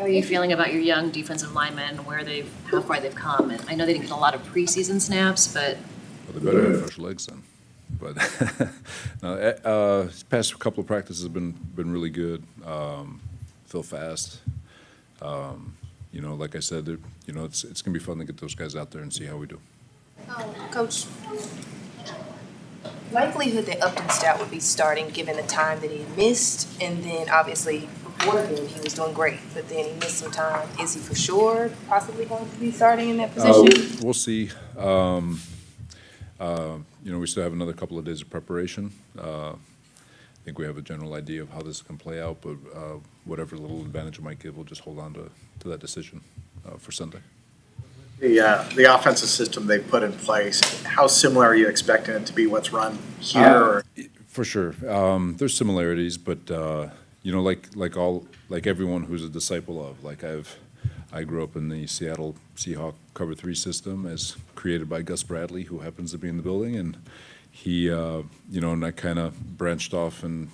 How are you feeling about your young defensive linemen, how far they've come? And I know they didn't get a lot of preseason snaps, but Well, they better have fresh legs then. But no, this past couple of practices have been really good. Feel fast. Like I said, it's gonna be fun to get those guys out there and see how we do. Coach, likelihood that Upton Stout would be starting given the time that he missed, and then obviously before then he was doing great, but then he missed some time. Is he for sure possibly going to be starting in that position? We'll see. We still have another couple of days of preparation. I think we have a general idea of how this can play out, but whatever little advantage it might give, we'll just hold on to that decision for Sunday. The offensive system they put in place, how similar are you expecting it to be what's run here? For sure. There's similarities, but like everyone who's a disciple of, I grew up in the Seattle Seahawks cover 3 system as created by Gus Bradley, who happens to be in the building, and he, and I kind of branched off and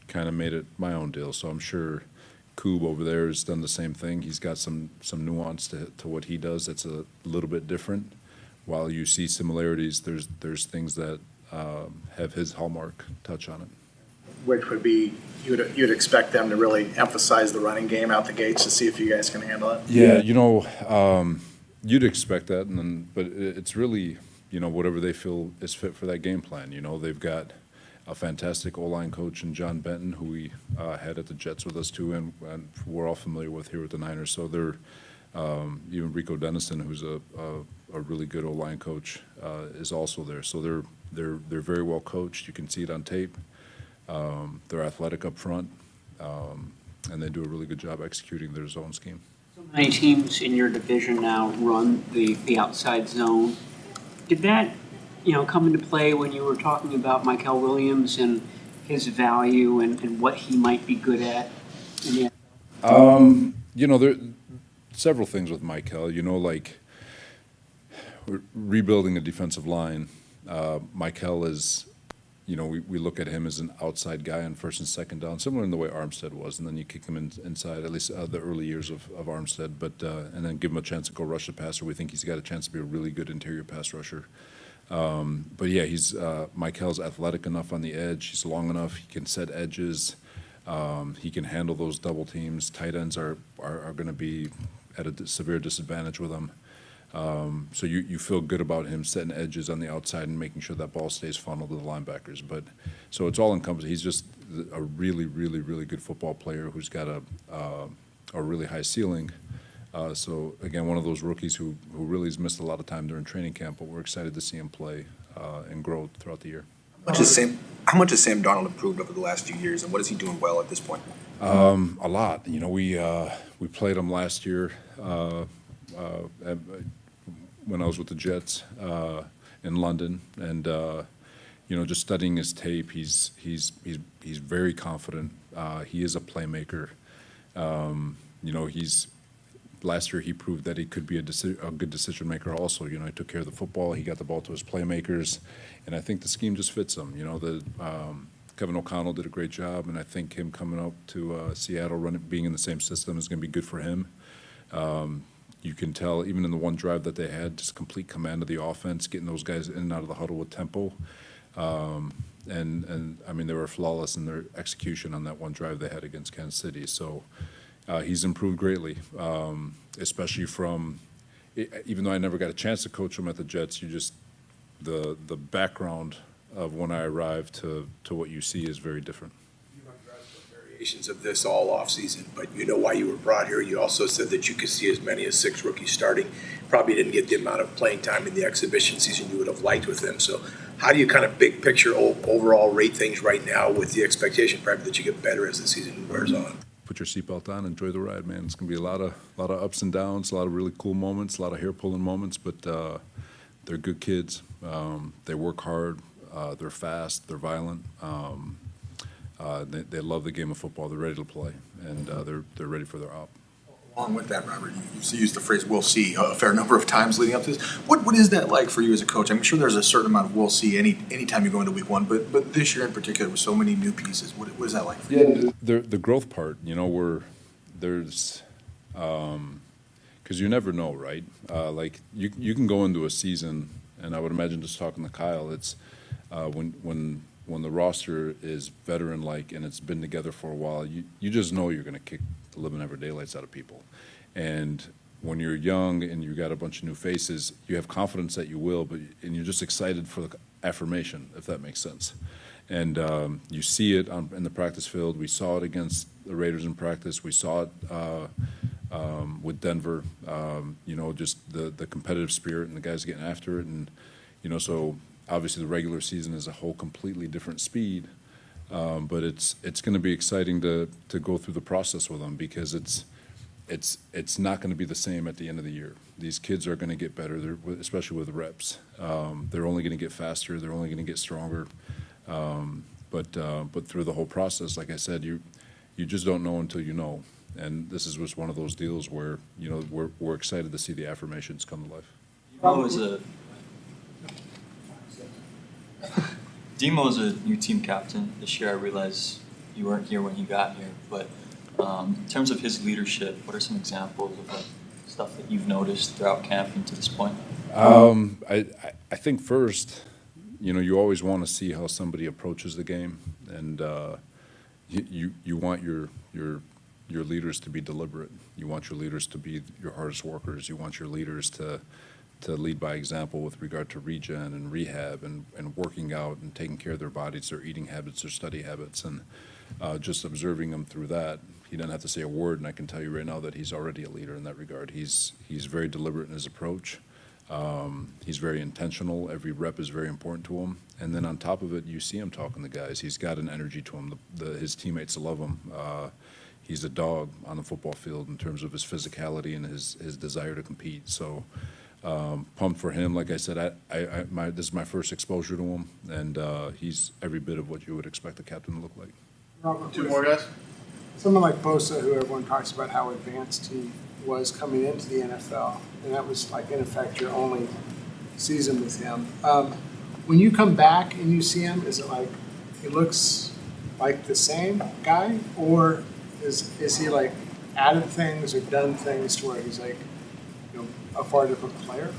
kind of made it my own deal. So I'm sure Koob over there has done the same thing. He's got some nuance to what he does that's a little bit different. While you see similarities, there's things that have his hallmark touch on it. Which would be, you'd expect them to really emphasize the running game out the gates to see if you guys can handle it? Yeah, you'd expect that, but it's really, whatever they feel is fit for that game plan. They've got a fantastic O-line coach in John Benton, who we had at the Jets with us too, and we're all familiar with here with the Niners. So they're even Rico Dennison, who's a really good O-line coach, is also there. So they're very well coached. You can see it on tape. They're athletic up front, and they do a really good job executing their zone scheme. So many teams in your division now run the outside zone. Did that, come into play when you were talking about Michael Williams and his value and what he might be good at? There are several things with Michael. We're rebuilding a defensive line. Michael is. We look at him as an outside guy on first and second down, similar in the way Armstead was, and then you kick him inside, at least the early years of Armstead, and then give him a chance to go rush the passer. We think he's got a chance to be a really good interior pass rusher. He's Michael's athletic enough on the edge. He's long enough. He can set edges. He can handle those double teams. Tight ends are going to be at a severe disadvantage with him. So you feel good about him setting edges on the outside and making sure that ball stays funneled to the linebackers. So it's all encompassing. He's just a really, really, really good football player who's got a really high ceiling. So again, one of those rookies who really has missed a lot of time during training camp, but we're excited to see him play and grow throughout the year. How much has Sam Darnold improved over the last few years, and what is he doing well at this point? A lot. We played him last year. When I was with the Jets in London, and just studying his tape, he's very confident. He is a playmaker. Last year he proved that he could be a good decision maker. Also, he took care of the football. He got the ball to his playmakers, and I think the scheme just fits him. Kevin O'Connell did a great job, and I think him coming up to Seattle, being in the same system, is going to be good for him. You can tell, even in the one drive that they had, just complete command of the offense, getting those guys in and out of the huddle with tempo. They were flawless in their execution on that one drive they had against Kansas City. So he's improved greatly, especially from, even though I never got a chance to coach him at the Jets, the background of when I arrived to what you see is very different. Of this all offseason, but why you were brought here. You also said that you could see as many as 6 rookies starting. Probably didn't get the amount of playing time in the exhibition season you would have liked with them. So how do you kind of big picture overall rate things right now with the expectation probably that you get better as the season wears on? Put your seatbelt on, enjoy the ride, man. It's going to be a lot of ups and downs, a lot of really cool moments, a lot of hair-pulling moments, but they're good kids. They work hard. They're fast. They're violent. They love the game of football. They're ready to play, and they're ready for their op. Along with that, Robert, you used the phrase "we'll see" a fair number of times leading up to this. What is that like for you as a coach? I'm sure there's a certain amount of "we'll see" anytime you go into week one, but this year in particular with so many new pieces, what is that like for you? The growth part, there's Because you never know, right? Like you can go into a season, and I would imagine just talking to Kyle, it's when the roster is veteran-like and it's been together for a while, you just know you're going to kick the living ever daylights out of people. And when you're young and you got a bunch of new faces, you have confidence that you will, and you're just excited for the affirmation, if that makes sense. And you see it in the practice field. We saw it against the Raiders in practice. We saw it with Denver. Just the competitive spirit and the guys getting after it. And so obviously the regular season is a whole completely different speed. But it's going to be exciting to go through the process with them, because it's not going to be the same at the end of the year. These kids are going to get better, especially with reps. They're only going to get faster. They're only going to get stronger. But through the whole process, like I said, you just don't know until you know. And this is just one of those deals where we're excited to see the affirmations come to life. Demo is a new team captain this year. I realize you weren't here when he got here, but in terms of his leadership, what are some examples of the stuff that you've noticed throughout camp and to this point? I think first, you always want to see how somebody approaches the game, and you want your leaders to be deliberate. You want your leaders to be your hardest workers. You want your leaders to lead by example with regard to regen and rehab and working out and taking care of their bodies, their eating habits, their study habits, and just observing them through that. He doesn't have to say a word, and I can tell you right now that he's already a leader in that regard. He's very deliberate in his approach. He's very intentional. Every rep is very important to him. And then on top of it, you see him talking to guys. He's got an energy to him. His teammates love him. He's a dog on the football field in terms of his physicality and his desire to compete. So pumped for him. Like I said, this is my first exposure to him, and he's every bit of what you would expect a captain to look like. Robert, Two more guys? someone like Bosa, who everyone talks about how advanced he was coming into the NFL, and that was like in effect your only season with him. When you come back and you see him, is it like he looks like the same guy, or is he like added things or done things to where he's like a far different player?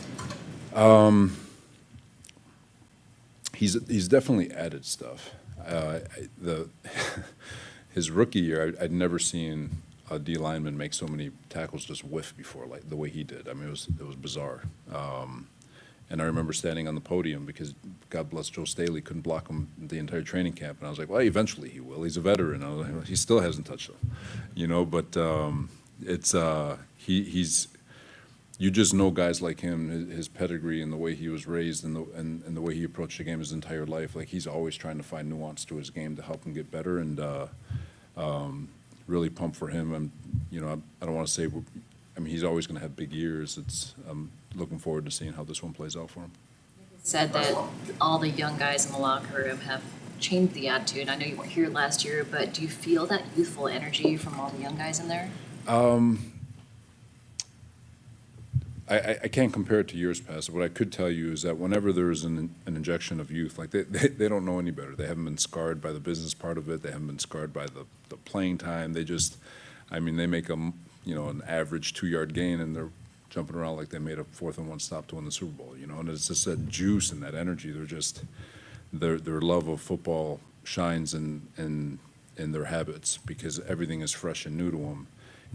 He's definitely added stuff. His rookie year, I'd never seen a D lineman make so many tackles just whiff before, like the way he did. I mean, it was bizarre. And I remember standing on the podium because, God bless Joe Staley, couldn't block him the entire training camp. And I was like, well, eventually he will. He's a veteran. I was like, well, he still hasn't touched him, But he's. You just know guys like him, his pedigree and the way he was raised and the way he approached the game his entire life. Like, he's always trying to find nuance to his game to help him get better, and really pumped for him. And I don't want to say. I mean, he's always going to have big years. I'm looking forward to seeing how this one plays out for him. Said that all the young guys in the locker room have changed the attitude. I know you weren't here last year, but do you feel that youthful energy from all the young guys in there? I can't compare it to years past. What I could tell you is that whenever there is an injection of youth, like they don't know any better. They haven't been scarred by the business part of it. They haven't been scarred by the playing time. They just, they make an average 2-yard gain, and they're jumping around like they made a 4th and 1 stop to win the Super Bowl. And it's just that juice and that energy. They're just their love of football shines in their habits because everything is fresh and new to them,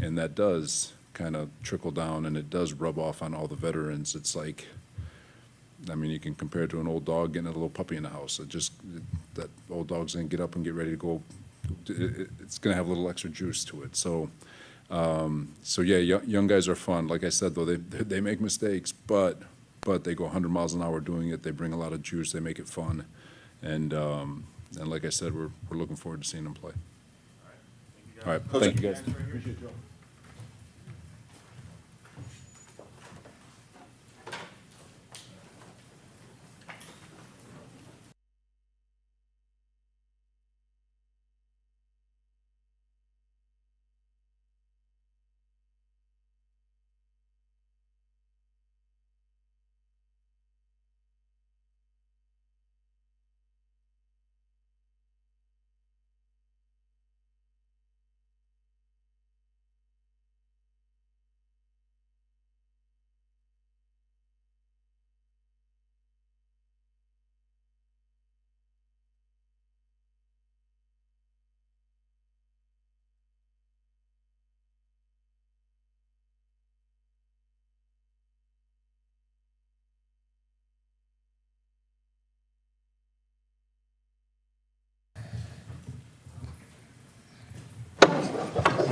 and that does kind of trickle down, and it does rub off on all the veterans. It's like, you can compare it to an old dog getting a little puppy in the house. That old dog's gonna get up and get ready to go. It's gonna have a little extra juice to it. So yeah, young guys are fun. Like I said, though, they make mistakes, but they go 100 miles an hour doing it. They bring a lot of juice. They make it fun, and like I said, we're looking forward to seeing them play. All right, thank you guys. Appreciate you all.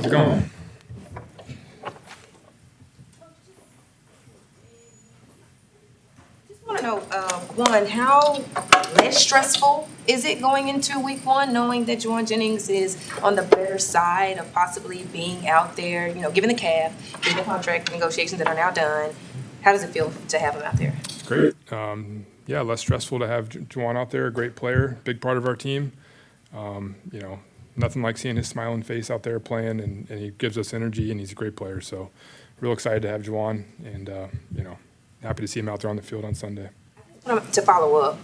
How's it going? Just want to know, one, how less stressful is it going into week one, knowing that Juwan Jennings is on the better side of possibly being out there, given the calf, given the contract negotiations that are now done? How does it feel to have him out there? Great. Yeah, less stressful to have Juwan out there. A great player, big part of our team. Nothing like seeing his smiling face out there playing, and he gives us energy, and he's a great player. So, real excited to have Juwan, and happy to see him out there on the field on Sunday. To follow up,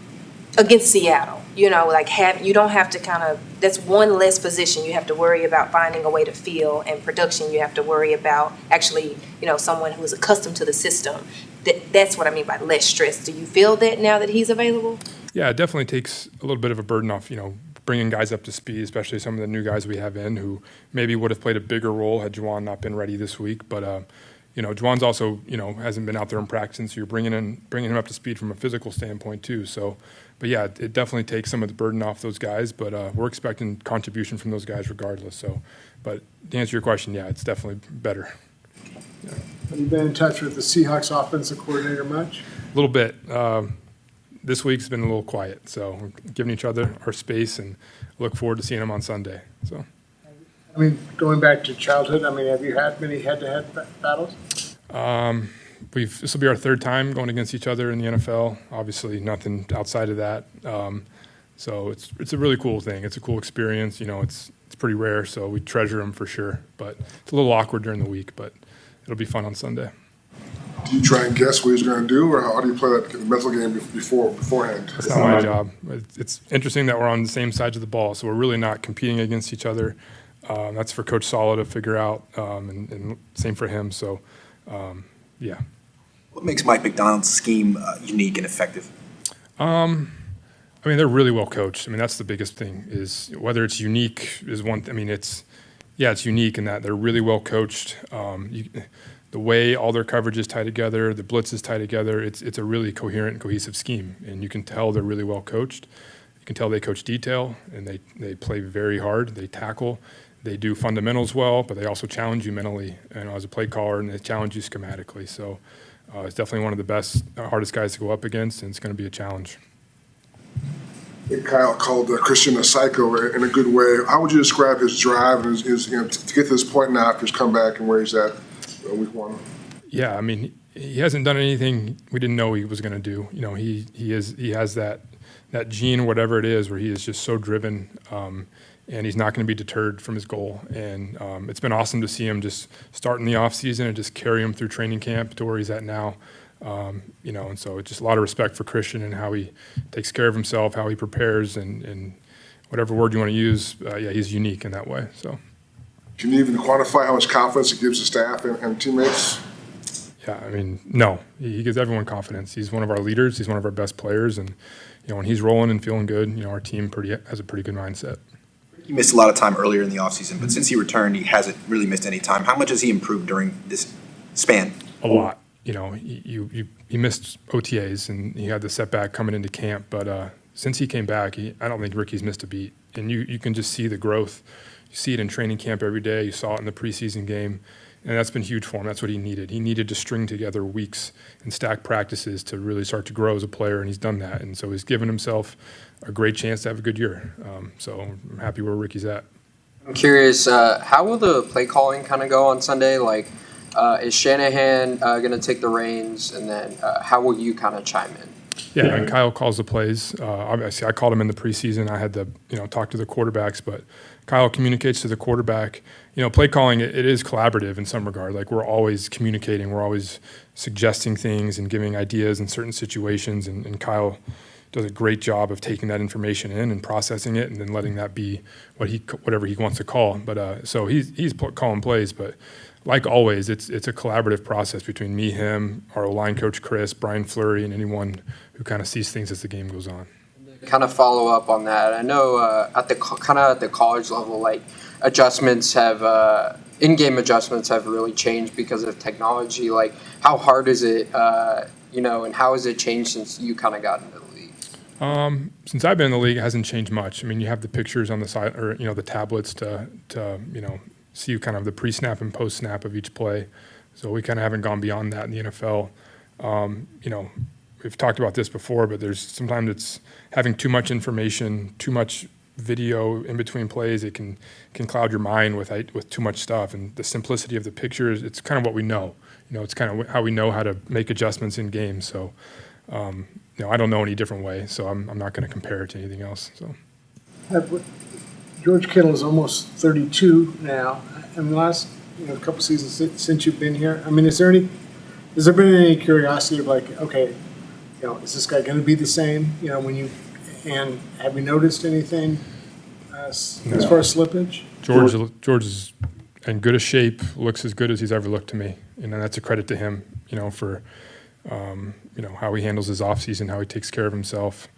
against Seattle, you don't have to that's one less position you have to worry about finding a way to fill, and production you have to worry about actually, someone who is accustomed to the system. That's what I mean by less stress. Do you feel that now that he's available? Yeah, it definitely takes a little bit of a burden off, bringing guys up to speed, especially some of the new guys we have in who maybe would have played a bigger role had Juwan not been ready this week. But, Juwan's also, hasn't been out there in practice, so you're bringing him up to speed from a physical standpoint too. So, but yeah, it definitely takes some of the burden off those guys, but we're expecting contribution from those guys regardless. So, but to answer your question, yeah, it's definitely better. Yeah. Have you been in touch with the Seahawks offensive coordinator much? A little bit. This week's been a little quiet, so we're giving each other our space and look forward to seeing him on Sunday. So, Going back to childhood, have you had many head-to-head battles? This will be our third time going against each other in the NFL. Obviously, nothing outside of that. So it's a really cool thing. It's a cool experience. It's pretty rare, so we treasure them for sure. But it's a little awkward during the week, but it'll be fun on Sunday. Do you try and guess what he's going to do, or how do you play that mental game beforehand? That's not my job. It's interesting that we're on the same sides of the ball, so we're really not competing against each other. That's for Coach Saleh to figure out, and same for him. So, yeah. What makes Mike Macdonald's scheme unique and effective? They're really well coached. That's the biggest thing, is whether it's unique is one. It's unique in that they're really well coached. The way all their coverage is tied together, the blitz is tied together, it's a really coherent and cohesive scheme, and you can tell they're really well coached. You can tell they coach detail, and they play very hard. They tackle, they do fundamentals well, but they also challenge you mentally, as a play caller, and they challenge you schematically. So it's definitely one of the best, hardest guys to go up against, and it's going to be a challenge. Kyle called Christian a psycho in a good way. How would you describe his drive and his to get to this point now after his comeback and where he's at week one? Yeah, he hasn't done anything we didn't know he was going to do. He has that gene or whatever it is where he is just so driven, and he's not going to be deterred from his goal. And it's been awesome to see him just start in the off season and just carry him through training camp to where he's at now. And so it's just a lot of respect for Christian and how he takes care of himself, how he prepares, and whatever word you want to use. He's unique in that way. So. Can you even quantify how much confidence it gives the staff and teammates? Yeah, no. He gives everyone confidence. He's one of our leaders. He's one of our best players, and when he's rolling and feeling good, our team has a pretty good mindset. He missed a lot of time earlier in the offseason, but since he returned, he hasn't really missed any time. How much has he improved during this span? A lot. He missed OTAs, and he had the setback coming into camp. But since he came back, I don't think Ricky's missed a beat. And you can just see the growth. You see it in training camp every day. You saw it in the preseason game. And that's been huge for him. That's what he needed. He needed to string together weeks and stack practices to really start to grow as a player, and he's done that. And so he's given himself a great chance to have a good year. So I'm happy where Ricky's at. I'm curious, how will the play calling kind of go on Sunday? Is Shanahan going to take the reins, and then how will you kind of chime in? Yeah, and Kyle calls the plays. Obviously, I called him in the preseason. I had to, talk to the quarterbacks, but Kyle communicates to the quarterback. Play calling, it is collaborative in some regard. We're always communicating. We're always suggesting things and giving ideas in certain situations, and Kyle does a great job of taking that information in and processing it and then letting that be whatever he wants to call. But so he's calling plays, but like always, it's a collaborative process between me, him, our O-line coach Chris, Brian Fleury, and anyone who kind of sees things as the game goes on. Kind of follow up on that. I know at the college level, adjustments have in-game adjustments have really changed because of technology. How hard is it, and how has it changed since you kind of got into the league? Since I've been in the league, it hasn't changed much. You have the pictures on the side, or the tablets to see kind of the pre-snap and post-snap of each play. So we kind of haven't gone beyond that in the NFL. We've talked about this before, but sometimes it's having too much information, too much video in between plays. It can cloud your mind with too much stuff. And the simplicity of the pictures, it's kind of what we know. It's kind of how we know how to make adjustments in games. So, I don't know any different way. So I'm not going to compare it to anything else. So. George Kittle is almost 32 now. In the last couple seasons since you've been here, I mean, has there been any curiosity of like, okay, is this guy going to be the same? And have you noticed anything as far as slippage? George is in good a shape, looks as good as he's ever looked to me, and that's a credit to him. For how he handles his off season, how he takes care of himself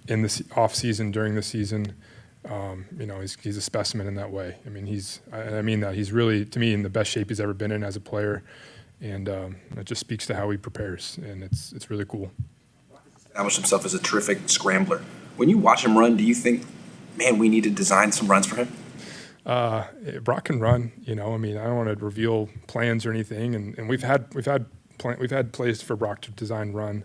in the off season, during the season. He's a specimen in that way. I mean, he's really, to me, in the best shape he's ever been in as a player, and it just speaks to how he prepares, and it's really cool. Established himself as a terrific scrambler. When you watch him run, do you think, man, we need to design some runs for him? Brock can run. I don't want to reveal plans or anything, and we've had plays for Brock to design run.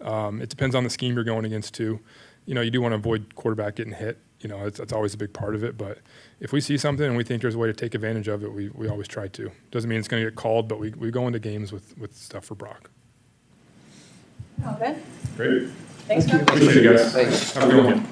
It depends on the scheme you're going against too. You do want to avoid quarterback getting hit. It's always a big part of it. But if we see something and we think there's a way to take advantage of it, we always try to. Doesn't mean it's going to get called, but we go into games with stuff for Brock. Okay. Great. Thanks, Doug. Appreciate it, guys. Thanks. Have a good one.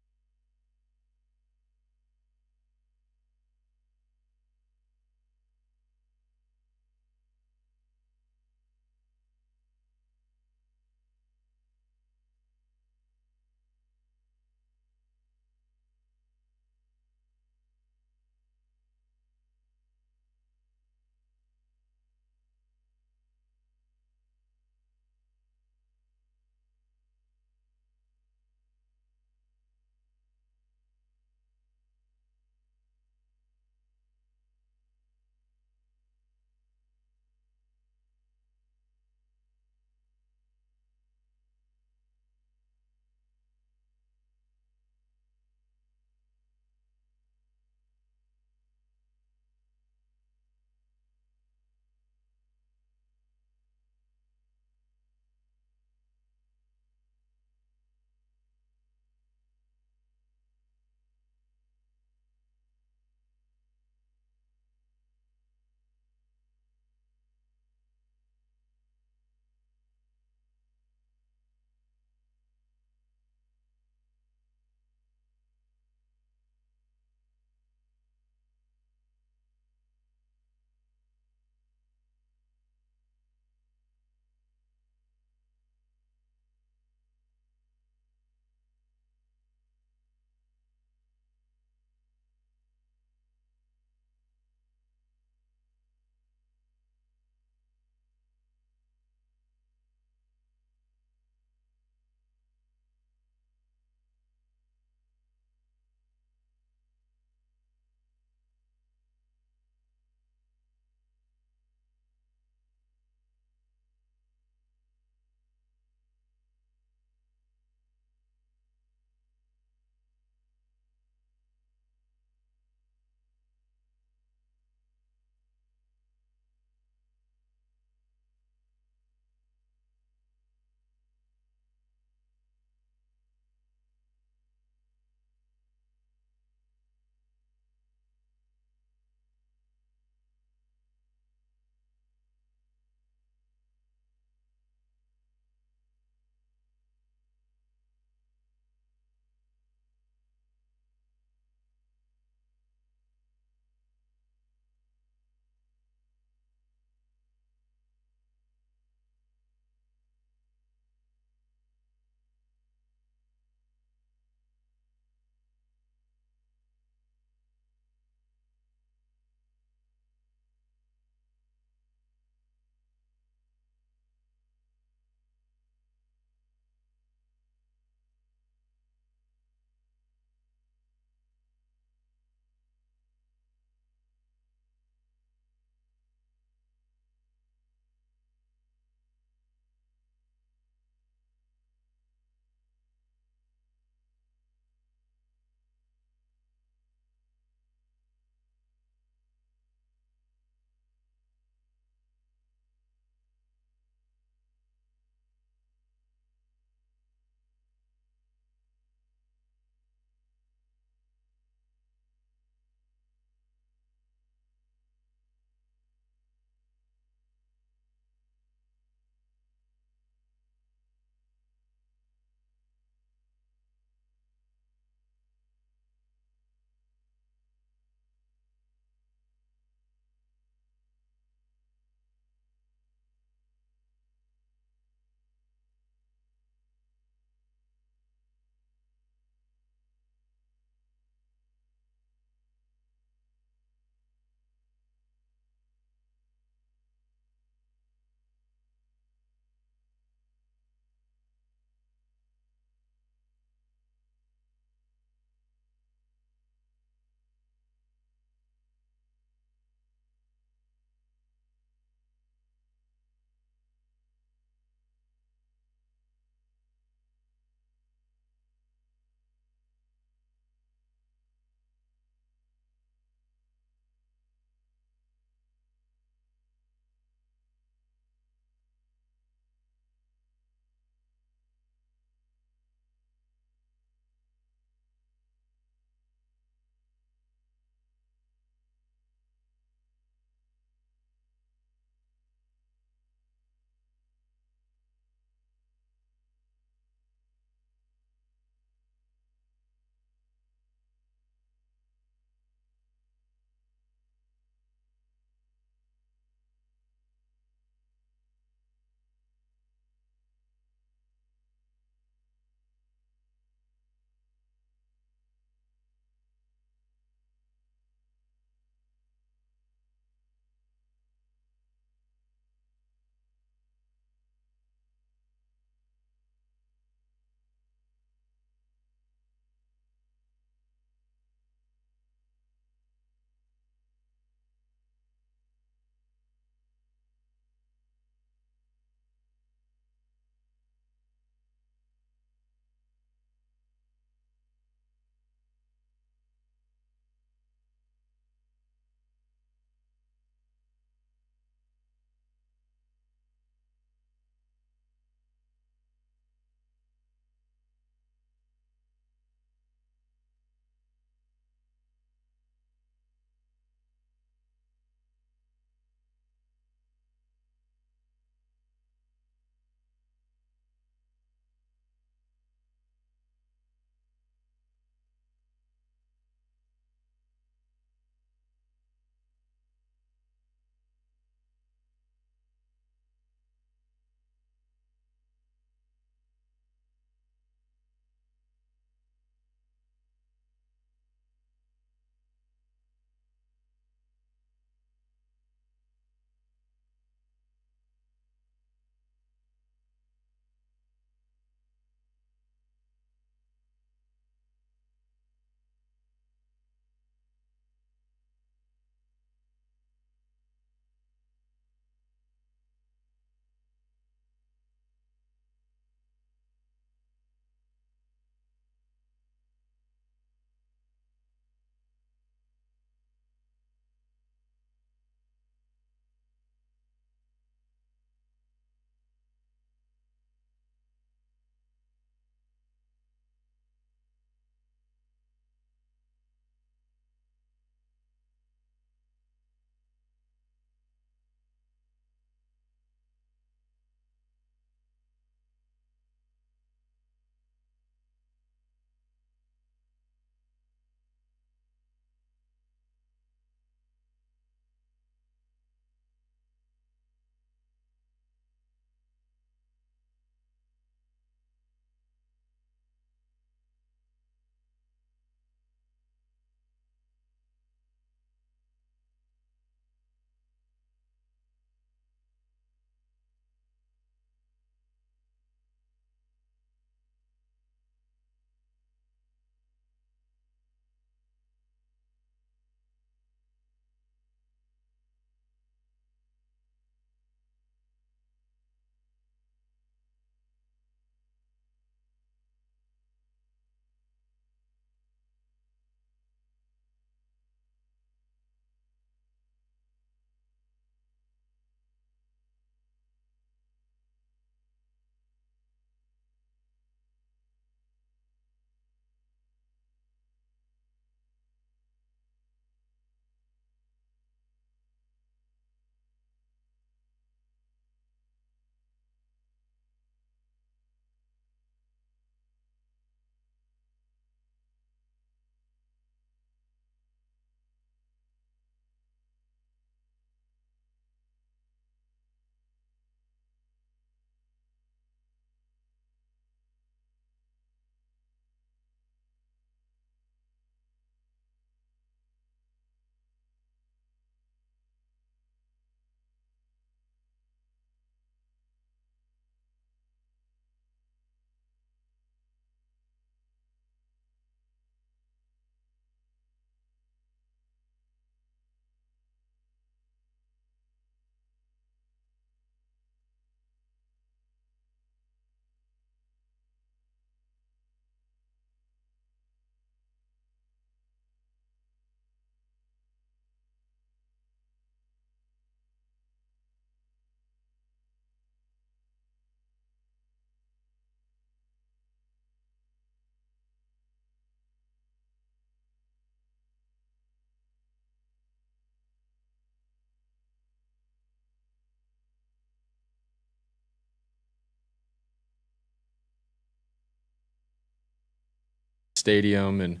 stadium, and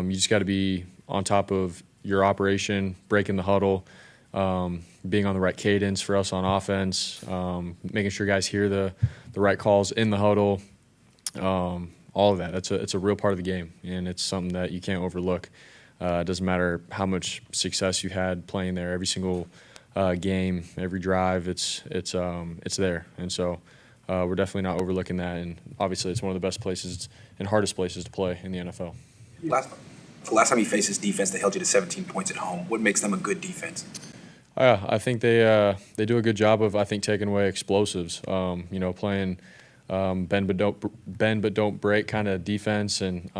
you just got to be on top of your operation, breaking the huddle, being on the right cadence for us on offense, making sure guys hear the right calls in the huddle, all of that. It's a real part of the game, and it's something that you can't overlook. It doesn't matter how much success you had playing there. Every single game, every drive, it's there, and so we're definitely not overlooking that. And obviously, it's one of the best places and hardest places to play in the NFL. Last time you faced this defense, they held you to 17 points at home. What makes them a good defense? I think they do a good job of, I think, taking away explosives. Playing bend but don't break kind of defense, and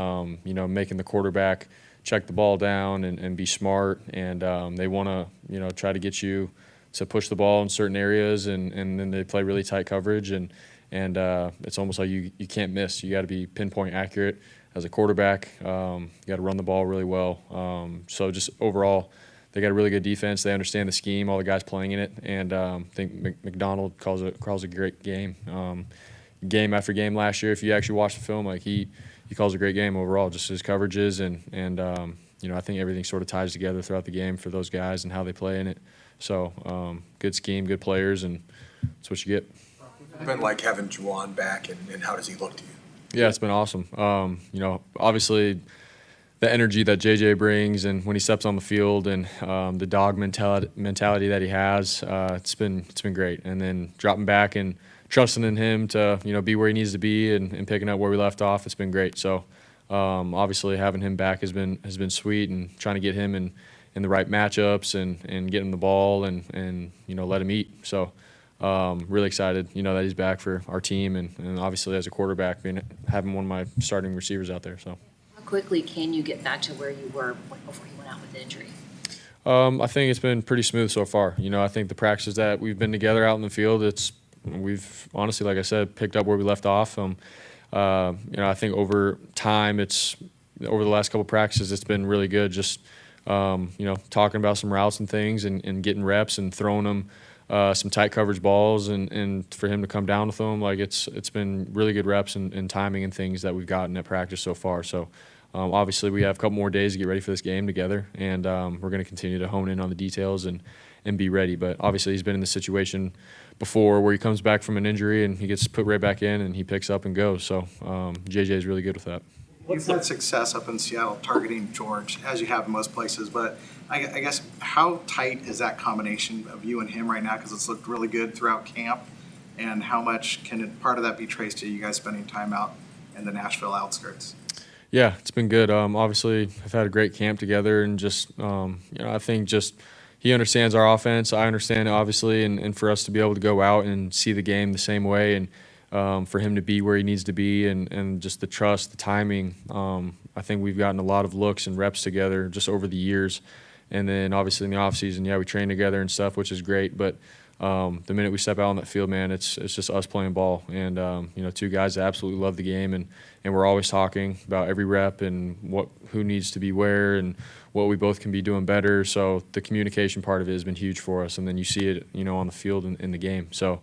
making the quarterback check the ball down and be smart. And they want to try to get you to push the ball in certain areas, and then they play really tight coverage, and it's almost like you can't miss. You got to be pinpoint accurate as a quarterback. You got to run the ball really well. So just overall, they got a really good defense. They understand the scheme, all the guys playing in it, and I think McDonald calls a great game. Game after game last year, if you actually watch the film, like he calls a great game overall, just his coverages, and I think everything sort of ties together throughout the game for those guys and how they play in it. So good scheme, good players, and that's what you get. It's been like having Juwan back, and how does he look to you? Yeah, it's been awesome. Obviously the energy that JJ brings, and when he steps on the field, and the dog mentality that he has, it's been great. And then dropping back and trusting in him to be where he needs to be, and picking up where we left off, it's been great. So obviously having him back has been sweet, and trying to get him in the right matchups, and get him the ball, and let him eat. So really excited that he's back for our team, and obviously as a quarterback, having one of my starting receivers out there. So How quickly can you get back to where you were before you went out with the injury? I think it's been pretty smooth so far. I think the practices that we've been together out in the field, we've honestly, like I said, picked up where we left off. I think over time, over the last couple of practices, it's been really good. Just talking about some routes and things, and getting reps, and throwing them some tight coverage balls, and for him to come down with them, like it's been really good reps and timing and things that we've gotten at practice so far. So obviously we have a couple more days to get ready for this game together, and we're going to continue to hone in on the details and be ready. But obviously he's been in this situation before where he comes back from an injury and he gets put right back in and he picks up and goes. So JJ is really good with that. You've had success up in Seattle targeting George, as you have in most places, but I guess how tight is that combination of you and him right now? Because it's looked really good throughout camp, and how much can part of that be traced to you guys spending time out in the Nashville outskirts? Yeah, it's been good. Obviously, I've had a great camp together, and just I think just he understands our offense. I understand it, obviously, and for us to be able to go out and see the game the same way, and for him to be where he needs to be, and just the trust, the timing. I think we've gotten a lot of looks and reps together just over the years. And then obviously in the offseason, we train together and stuff, which is great. But the minute we step out on that field, man, it's just us playing ball. And, two guys that absolutely love the game. And we're always talking about every rep and who needs to be where and what we both can be doing better. So the communication part of it has been huge for us. And then you see it, on the field in the game. So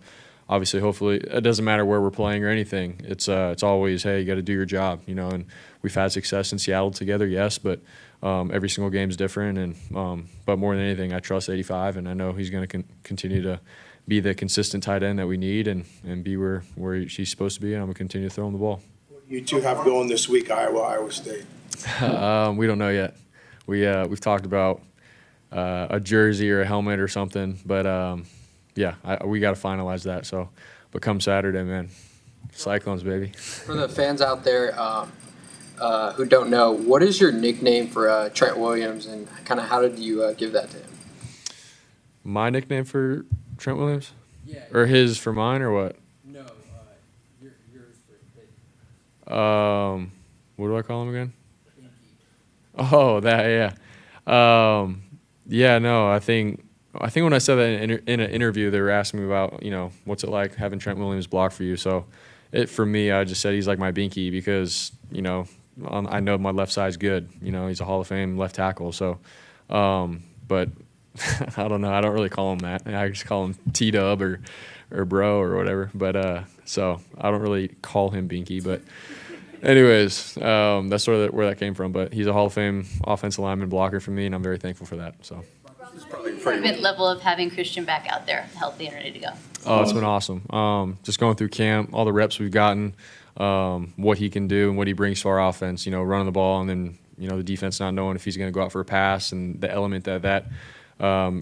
obviously, hopefully, it doesn't matter where we're playing or anything. It's always, hey, you got to do your job, and we've had success in Seattle together, yes, but every single game is different. And but more than anything, I trust 85, and I know he's going to continue to be the consistent tight end that we need, and be where he's supposed to be, and I'm going to continue to throw him the ball. You two have going this week, Iowa State. We don't know yet. We've talked about a jersey or a helmet or something, but we got to finalize that. So, but come Saturday, man, Cyclones, baby. For the fans out there who don't know, what is your nickname for Trent Williams, and kind of how did you give that to him? My nickname for Trent Williams? Yeah. Or his for mine, or what? No, yours for him. What do I call him again? Oh, that, yeah. No, I think when I said that in an interview, they were asking me about, what's it like having Trent Williams block for you. So for me, I just said he's like my binky because, I know my left side's good. He's a Hall of Fame left tackle. So, but I don't know. I don't really call him that. I just call him T-Dub or Bro or whatever. But so I don't really call him binky. But anyways, that's sort of where that came from. But he's a Hall of Fame offensive lineman blocker for me, and I'm very thankful for that. So. Improvement level of having Christian back out there, healthy and ready to go. Oh, it's been awesome. Just going through camp, all the reps we've gotten, what he can do and what he brings to our offense. Running the ball, and then the defense not knowing if he's going to go out for a pass, and the element that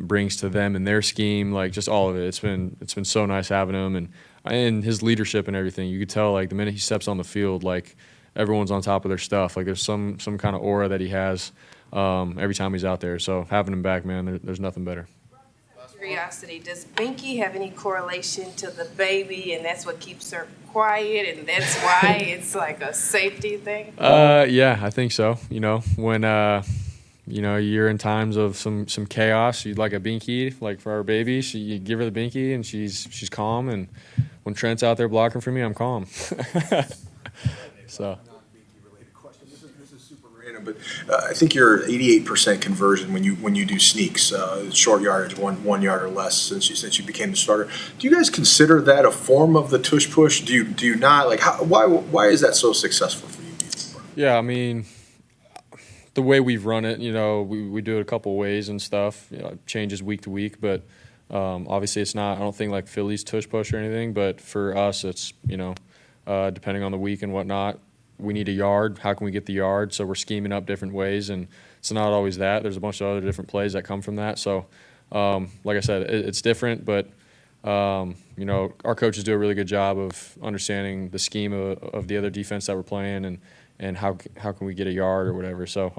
brings to them and their scheme, like just all of it. It's been so nice having him and his leadership and everything. You could tell like the minute he steps on the field, like everyone's on top of their stuff. Like there's some kind of aura that he has every time he's out there. So having him back, man, there's nothing better. Curiosity, does Binky have any correlation to the baby, and that's what keeps her quiet, and that's why it's like a safety thing? Yeah, I think so. When you're in times of some chaos, you'd like a binky, like for our baby. You give her the binky, and she's calm. And when Trent's out there blocking for me, I'm calm. So. But I think you're 88% conversion when you do sneaks, short yardage, 1 yard or less since you became the starter. Do you guys consider that a form of the tush push? Do you not like why is that so successful for you? Yeah, I mean, the way we've run it, we do it a couple ways and stuff. It changes week to week, but obviously it's not. I don't think like Philly's tush push or anything, but for us, it's depending on the week and whatnot. We need a yard. How can we get the yard? So we're scheming up different ways, and it's not always that. There's a bunch of other different plays that come from that. So, like I said, it's different, but our coaches do a really good job of understanding the scheme of the other defense that we're playing, and how can we get a yard or whatever. So,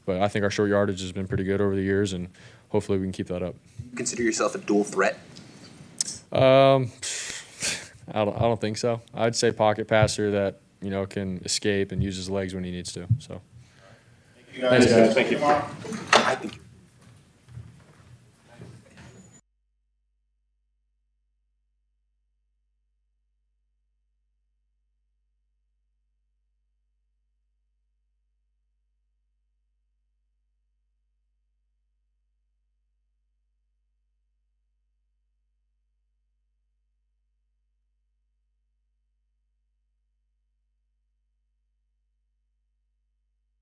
but I think our short yardage has been pretty good over the years, and hopefully we can keep that up. You consider yourself a dual threat? I don't think so. I'd say pocket passer that can escape and use his legs when he needs to. So. Thanks, guys. Thank you. I think